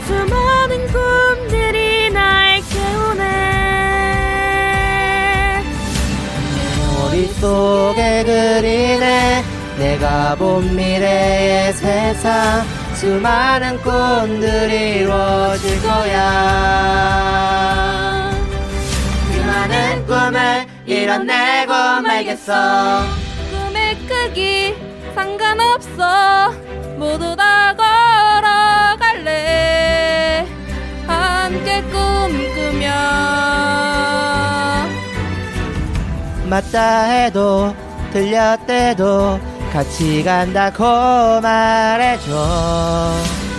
수많은 꿈들이 날 깨우네. 머릿속에 그리네 내가 본 미래의 세상. 수많은 꿈들이 이루어질 거야. 그 많은 꿈을 이뤄내고 말겠어. 꿈의 크기 상관없어. 모두 다 걸어갈래. 함께 꿈꾸며. 맞다 해도 틀렸대도 같이 간다고 말해줘.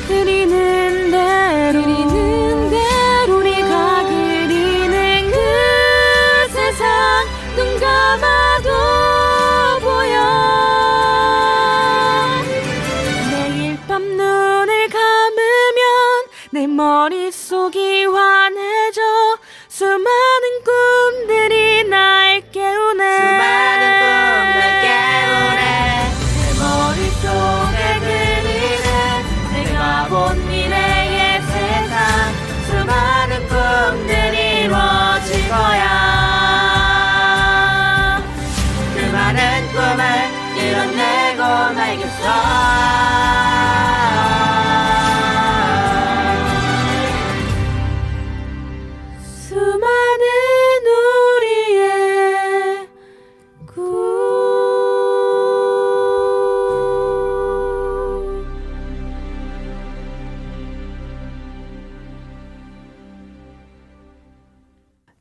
그리는 대로 우리가 그리는 그 세상 눈 감아도 보여. 매일 밤 눈을 감으면 내 머릿속이 환해져. 수많은 꿈들이 날 깨우네. 수많은 꿈을 깨우네. 내 머릿속에 그리는 내가 본 미래의 세상. 수많은 꿈들이 이루어질 거야. 그 많은 꿈을 이뤄내고 말겠어. 수많은 우리의 꿈.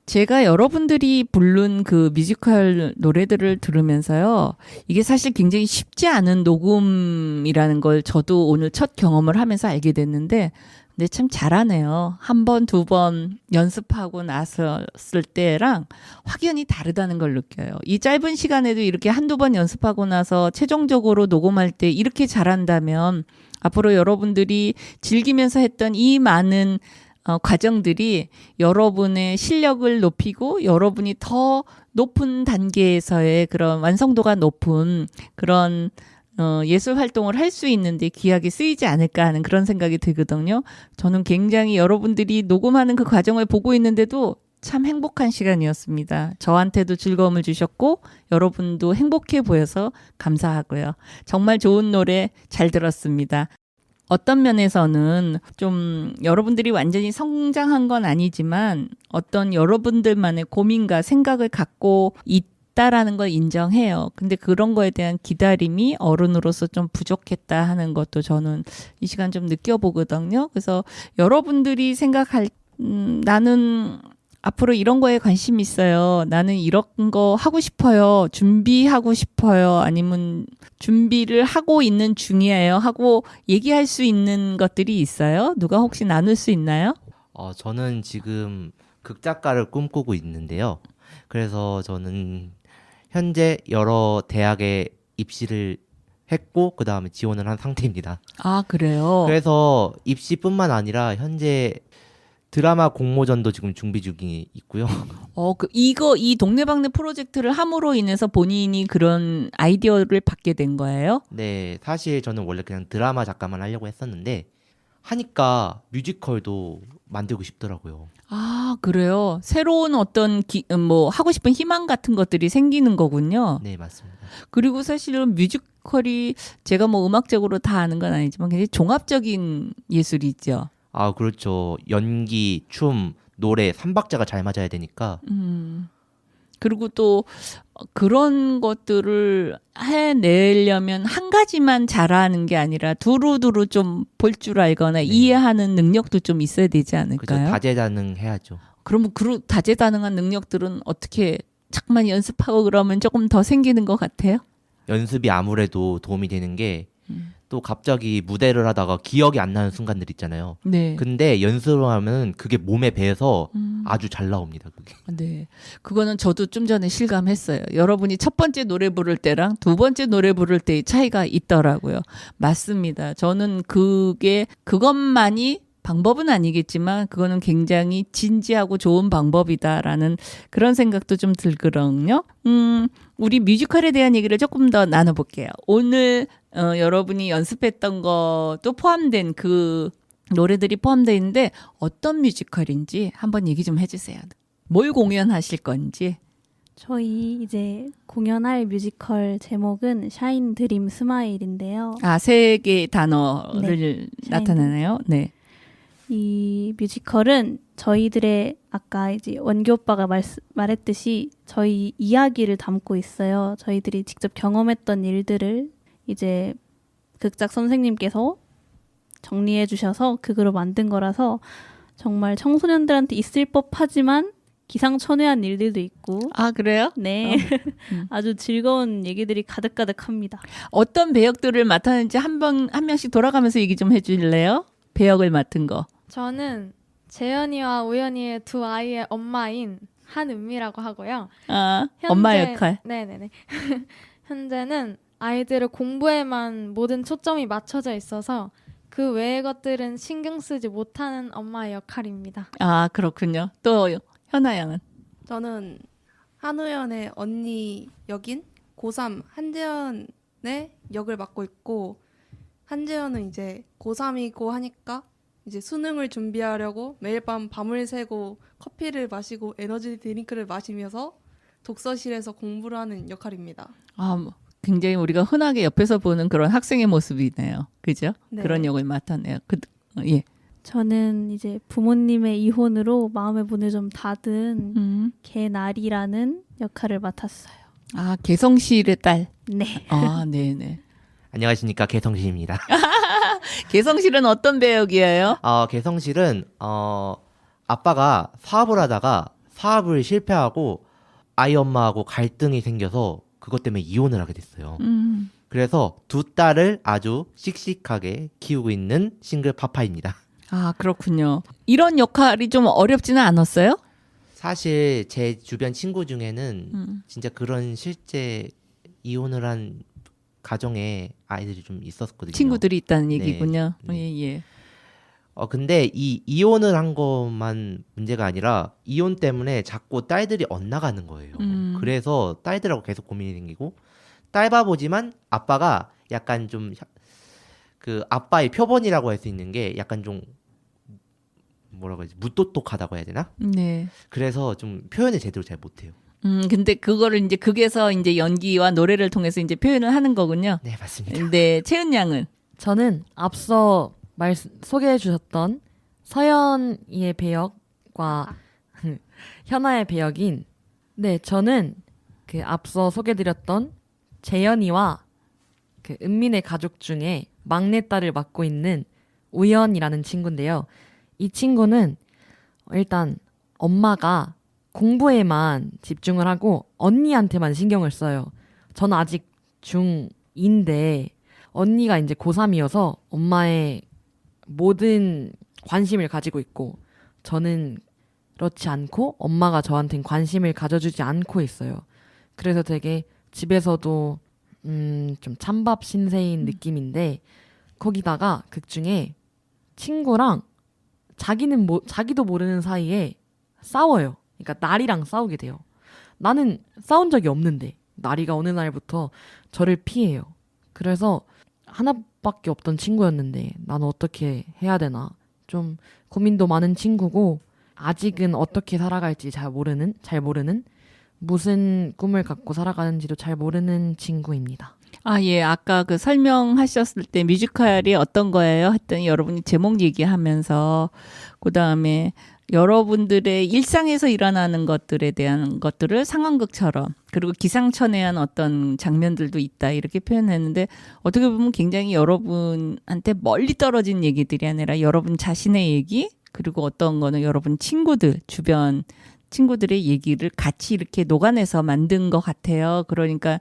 제가 여러분들이 부른 그 뮤지컬 노래들을 들으면서요. 이게 사실 굉장히 쉽지 않은 녹음이라는 걸 저도 오늘 첫 경험을 하면서 알게 됐는데, 근데 참 잘하네요. 한 번, 두 번 연습하고 나섰을 때랑 확연히 다르다는 걸 느껴요. 이 짧은 시간에도 이렇게 한두 번 연습하고 나서 최종적으로 녹음할 때 이렇게 잘한다면 앞으로 여러분들이 즐기면서 했던 이 많은 과정들이 여러분의 실력을 높이고 여러분이 더 높은 단계에서의 그런 완성도가 높은 그런 예술 활동을 할 수 있는데 귀하게 쓰이지 않을까 하는 그런 생각이 들거든요. 저는 굉장히 여러분들이 녹음하는 그 과정을 보고 있는데도 참 행복한 시간이었습니다. 저한테도 즐거움을 주셨고 여러분도 행복해 보여서 감사하고요. 정말 좋은 노래 잘 들었습니다. 어떤 면에서는 좀 여러분들이 완전히 성장한 건 아니지만 어떤 여러분들만의 고민과 생각을 갖고 있다라는 걸 인정해요. 근데 그런 거에 대한 기다림이 어른으로서 좀 부족했다 하는 것도 저는 이 시간 좀 느껴보거든요. 그래서 여러분들이 생각할 나는 앞으로 이런 거에 관심 있어요. 나는 이런 거 하고 싶어요. 준비하고 싶어요. 아니면 준비를 하고 있는 중이에요. 하고 얘기할 수 있는 것들이 있어요? 누가 혹시 나눌 수 있나요? 저는 지금 극작가를 꿈꾸고 있는데요. 그래서 저는 현재 여러 대학에 입시를 했고 그 다음에 지원을 한 상태입니다. 아, 그래요? 그래서 입시뿐만 아니라 현재 드라마 공모전도 지금 준비 중이 있고요. 이 동네방네 프로젝트를 함으로 인해서 본인이 그런 아이디어를 받게 된 거예요? 네, 사실 저는 원래 그냥 드라마 작가만 하려고 했었는데 하니까 뮤지컬도 만들고 싶더라고요. 아, 그래요? 새로운 어떤 하고 싶은 희망 같은 것들이 생기는 거군요. 네, 맞습니다. 그리고 사실은 뮤지컬이 제가 음악적으로 다 아는 건 아니지만 굉장히 종합적인 예술이죠. 아, 그렇죠. 연기, 춤, 노래, 삼박자가 잘 맞아야 되니까. 그리고 또 그런 것들을 해내려면 한 가지만 잘하는 게 아니라 두루두루 좀 볼 줄 알거나 이해하는 능력도 좀 있어야 되지 그죠. 않을까요? 다재다능해야죠. 그러면 그 다재다능한 능력들은 어떻게 자꾸만 연습하고 그러면 조금 더 생기는 것 같아요? 연습이 아무래도 도움이 되는 게 또 갑자기 무대를 하다가 기억이 안 나는 순간들 있잖아요. 네. 근데 연습을 하면 그게 몸에 배서 아주 잘 나옵니다. 그게. 네. 그거는 저도 좀 전에 실감했어요. 여러분이 첫 번째 노래 부를 때랑 두 번째 노래 부를 때의 차이가 있더라고요. 맞습니다. 저는 그것만이 방법은 아니겠지만 그거는 굉장히 진지하고 좋은 방법이다라는 그런 생각도 좀 들거든요. 우리 뮤지컬에 대한 얘기를 조금 더 나눠볼게요. 오늘 여러분이 연습했던 것도 포함된 그 노래들이 포함되어 있는데 어떤 뮤지컬인지 한번 얘기 좀 해주세요. 뭘 공연하실 건지. 저희 이제 공연할 뮤지컬 제목은 샤인 드림 스마일인데요. 아, 세 개의 단어를 나타내나요? 네. 이 뮤지컬은 저희들의 아까 이제 원기 오빠가 말했듯이 저희 이야기를 담고 있어요. 저희들이 직접 경험했던 일들을 이제 극작 선생님께서 정리해 주셔서 극으로 만든 거라서 정말 청소년들한테 있을 법하지만 기상천외한 일들도 있고. 아, 그래요? 네. 아주 즐거운 얘기들이 가득가득합니다. 어떤 배역들을 맡았는지 한 명씩 돌아가면서 얘기 좀 해줄래요? 배역을 맡은 거. 저는 재현이와 우연이의 두 아이의 엄마인 한은미라고 하고요. 아, 엄마 역할. 네네네. 현재는 아이들의 공부에만 모든 초점이 맞춰져 있어서 그 외의 것들은 신경 쓰지 못하는 엄마의 역할입니다. 아, 그렇군요. 또 현아 양은? 저는 한우연의 언니 역인 고3 한재현의 역을 맡고 있고, 한재현은 이제 고3이고 하니까 이제 수능을 준비하려고 매일 밤 밤을 새고 커피를 마시고 에너지 드링크를 마시면서 독서실에서 공부를 하는 역할입니다. 아, 굉장히 우리가 흔하게 옆에서 보는 그런 학생의 모습이네요. 그죠? 네. 그런 역을 맡았네요. 예. 저는 이제 부모님의 이혼으로 마음의 문을 좀 닫은 개나리라는 역할을 맡았어요. 아, 개성실의 딸. 네. 아, 네네. 안녕하십니까, 개성실입니다. 개성실은 어떤 배역이에요? 개성실은 아빠가 사업을 하다가 사업을 실패하고 아이 엄마하고 갈등이 생겨서 그것 때문에 이혼을 하게 됐어요. 그래서 두 딸을 아주 씩씩하게 키우고 있는 싱글 파파입니다. 아, 그렇군요. 이런 역할이 좀 어렵지는 않았어요? 사실 제 주변 친구 중에는 진짜 그런 실제 이혼을 한 가정에 아이들이 좀 있었거든요. 친구들이 있다는 네. 얘기군요. 네. 예, 예. 근데 이 이혼을 한 것만 문제가 아니라 이혼 때문에 자꾸 딸들이 엇나가는 거예요. 그래서 딸들하고 계속 고민이 생기고, 딸바보지만 아빠가 약간 좀 그 아빠의 표본이라고 할 수 있는 게 약간 좀 뭐라고 해야지, 무똑똑하다고 해야 되나? 네. 그래서 좀 표현을 제대로 잘 못해요. 근데 그거를 이제 극에서 이제 연기와 노래를 통해서 이제 표현을 하는 거군요. 네, 맞습니다. 네, 채은 양은? 저는 앞서 소개해 주셨던 서연이의 배역과 현아의 배역인, 네, 저는 그 앞서 소개드렸던 재현이와 그 은민의 가족 중에 막내딸을 맡고 있는 우연이라는 친구인데요. 이 친구는 일단 엄마가 공부에만 집중을 하고 언니한테만 신경을 써요. 저는 아직 중2인데 언니가 이제 고3이어서 엄마의 모든 관심을 가지고 있고, 저는 그렇지 않고 엄마가 저한테는 관심을 가져주지 않고 있어요. 그래서 되게 집에서도 좀 찬밥 신세인 느낌인데, 거기다가 극 중에 친구랑 자기도 모르는 사이에 싸워요. 그러니까 나리랑 싸우게 돼요. 나는 싸운 적이 없는데 나리가 어느 날부터 저를 피해요. 그래서 하나밖에 없던 친구였는데 나는 어떻게 해야 되나, 좀 고민도 많은 친구고, 아직은 어떻게 살아갈지 잘 모르는 무슨 꿈을 갖고 살아가는지도 잘 모르는 친구입니다. 아, 예. 아까 그 설명하셨을 때 뮤지컬이 어떤 거예요? 했더니 여러분이 제목 얘기하면서 그다음에 여러분들의 일상에서 일어나는 것들에 대한 것들을 상황극처럼 그리고 기상천외한 어떤 장면들도 있다 이렇게 표현했는데 어떻게 보면 굉장히 여러분한테 멀리 떨어진 얘기들이 아니라 여러분 자신의 얘기 그리고 어떤 거는 여러분 친구들 주변 친구들의 얘기를 같이 이렇게 녹아내서 만든 것 같아요. 그러니까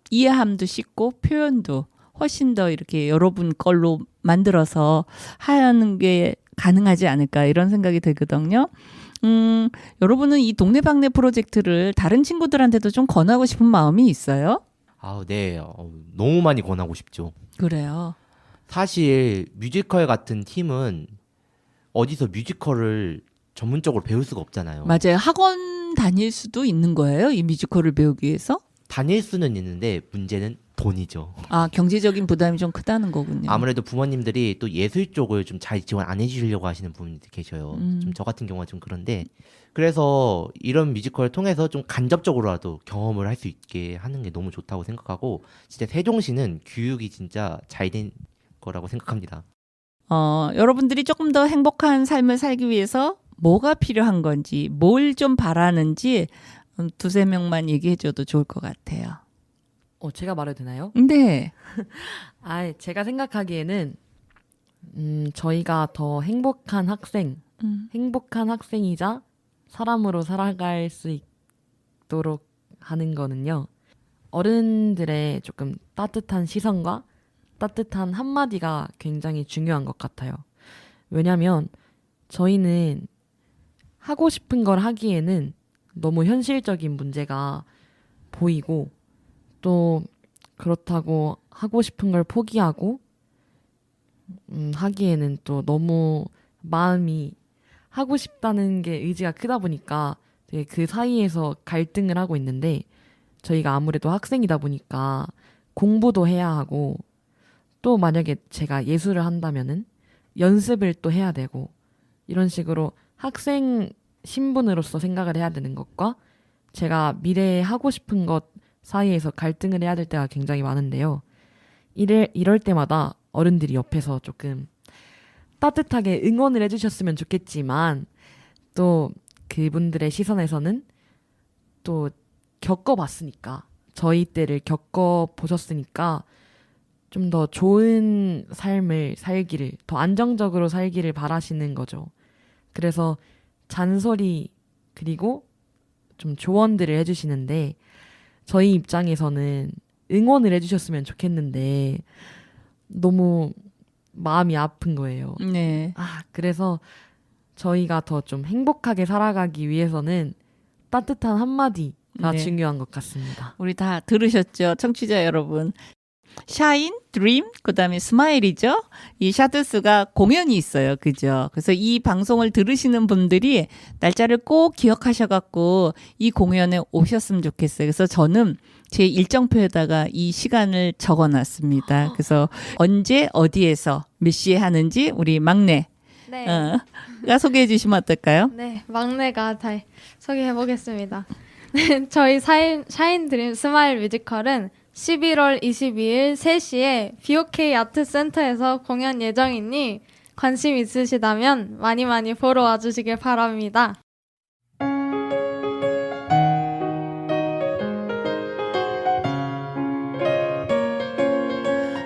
이해함도 쉽고 표현도 훨씬 더 이렇게 여러분 걸로 만들어서 하는 게 가능하지 않을까 이런 생각이 들거든요. 여러분은 이 동네방네 프로젝트를 다른 친구들한테도 좀 권하고 싶은 마음이 있어요? 네. 너무 많이 권하고 싶죠. 그래요. 사실 뮤지컬 같은 팀은 어디서 뮤지컬을 전문적으로 배울 수가 없잖아요. 맞아요. 학원 다닐 수도 있는 거예요? 이 뮤지컬을 배우기 위해서? 다닐 수는 있는데 문제는 돈이죠. 아, 경제적인 부담이 좀 크다는 거군요. 아무래도 부모님들이 또 예술 쪽을 좀 잘 지원 안 해주시려고 하시는 부모님들 계셔요. 좀 저 같은 경우가 좀 그런데 그래서 이런 뮤지컬을 통해서 좀 간접적으로라도 경험을 할 수 있게 하는 게 너무 좋다고 생각하고 진짜 세종시는 교육이 진짜 잘 된 거라고 생각합니다. 여러분들이 조금 더 행복한 삶을 살기 위해서 뭐가 필요한 건지 뭘 좀 바라는지 두세 명만 얘기해줘도 좋을 것 같아요. 제가 말해도 되나요? 네. 제가 생각하기에는 저희가 더 행복한 행복한 학생이자 사람으로 살아갈 수 있도록 하는 거는요. 어른들의 조금 따뜻한 시선과 따뜻한 한마디가 굉장히 중요한 것 같아요. 왜냐면 저희는 하고 싶은 걸 하기에는 너무 현실적인 문제가 보이고 또 그렇다고 하고 싶은 걸 포기하고 하기에는 또 너무 마음이 하고 싶다는 게 의지가 크다 보니까 되게 그 사이에서 갈등을 하고 있는데 저희가 아무래도 학생이다 보니까 공부도 해야 하고 또 만약에 제가 예술을 한다면은 연습을 또 해야 되고 이런 식으로 학생 신분으로서 생각을 해야 되는 것과 제가 미래에 하고 싶은 것 사이에서 갈등을 해야 될 때가 굉장히 많은데요. 이럴 때마다 어른들이 옆에서 조금 따뜻하게 응원을 해주셨으면 좋겠지만 또 그분들의 시선에서는 또 겪어봤으니까 저희 때를 겪어보셨으니까 좀 더 좋은 삶을 살기를 더 안정적으로 살기를 바라시는 거죠. 그래서 잔소리 그리고 좀 조언들을 해주시는데 저희 입장에서는 응원을 해주셨으면 좋겠는데 너무 마음이 아픈 거예요. 네. 그래서 저희가 더 좀 행복하게 살아가기 위해서는 따뜻한 한마디가 네. 중요한 것 같습니다. 우리 다 들으셨죠? 청취자 여러분. 샤인, 드림, 그다음에 스마일이죠. 이 샤드스가 공연이 있어요. 그죠? 그래서 이 방송을 들으시는 분들이 날짜를 꼭 기억하셔갖고 이 공연에 오셨으면 좋겠어요. 그래서 저는 제 일정표에다가 이 시간을 적어놨습니다. 그래서 언제 어디에서 몇 시에 하는지 우리 막내 네. 가 소개해 주시면 어떨까요? 네, 막내가 잘 소개해 보겠습니다. 네, 저희 샤인 드림 스마일 뮤지컬은 11월 22일 3시에 BOK 아트센터에서 공연 예정이니 관심 있으시다면 많이 많이 보러 와주시길 바랍니다.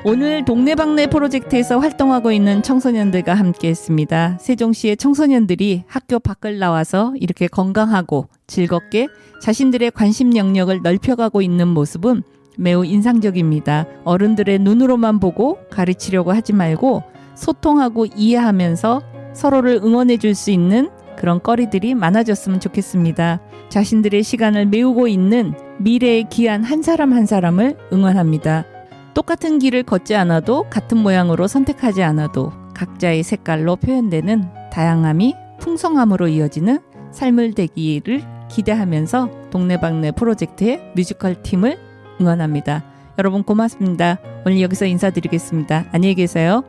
오늘 동네방네 프로젝트에서 활동하고 있는 청소년들과 함께했습니다. 세종시의 청소년들이 학교 밖을 나와서 이렇게 건강하고 즐겁게 자신들의 관심 영역을 넓혀가고 있는 모습은 매우 인상적입니다. 어른들의 눈으로만 보고 가르치려고 하지 말고 소통하고 이해하면서 서로를 응원해 줄 수 있는 그런 거리들이 많아졌으면 좋겠습니다. 자신들의 시간을 메우고 있는 미래의 귀한 한 사람 한 사람을 응원합니다. 똑같은 길을 걷지 않아도 같은 모양으로 선택하지 않아도 각자의 색깔로 표현되는 다양함이 풍성함으로 이어지는 삶을 되기를 기대하면서 동네방네 프로젝트의 뮤지컬 팀을 응원합니다. 여러분 고맙습니다. 오늘 여기서 인사드리겠습니다. 안녕히 계세요.